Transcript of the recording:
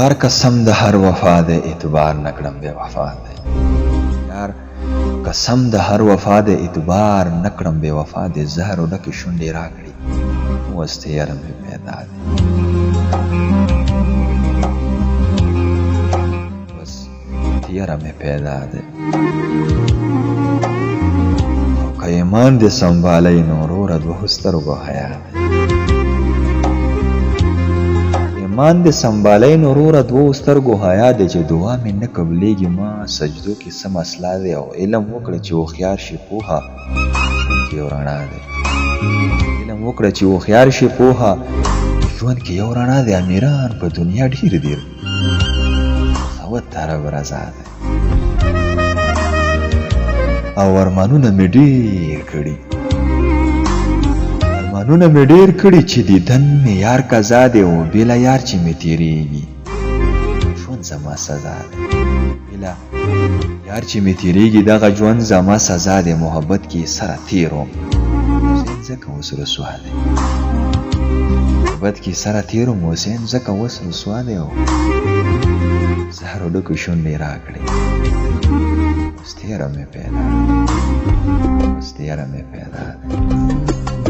یار قسم د هر وفا د اعتبار نکړم بے وفا دی یار قسم د هر وفا د اعتبار نکړم بے وفا دی زهر ډکې شونډې راکړي اوس تیاره مې پیدا دی بس تیاره مې پیدا دی او که ایمان دې سنبالی نو وروره دوه سترګو حیا دی ایمان دې سنبالی نو وروره دوه سترګو حیا دی چې دعا مې نه قبلېږي ما سجدو کې څه مسله دی او علم وکړه چې هوښیار شي پوهه کې یو رڼا دی علم وکړه چې هوښیار شي پوهه ژوند کې یو رڼا دی امیران په دنیا ډېر دي سوت طرف رضا دی او ارمانونه مې ډېر کړي ارمانونه مې ډېر کړي چې دیدن مې یار قضا دی او بېله یار چې مې تېرېږي ژوند زما سزا دی بېله یار چې مې تېرېږي دغه ژوند زما سزا دی محبت کې سره تېر وم ځکه اوس رسوا دی محبت کې سره تېر وم حسین ځکه اوس رسوا دی او زهرو ډکو شونډې راکړې اوس تېره مې پیدا اوس تېره مې پیدا دی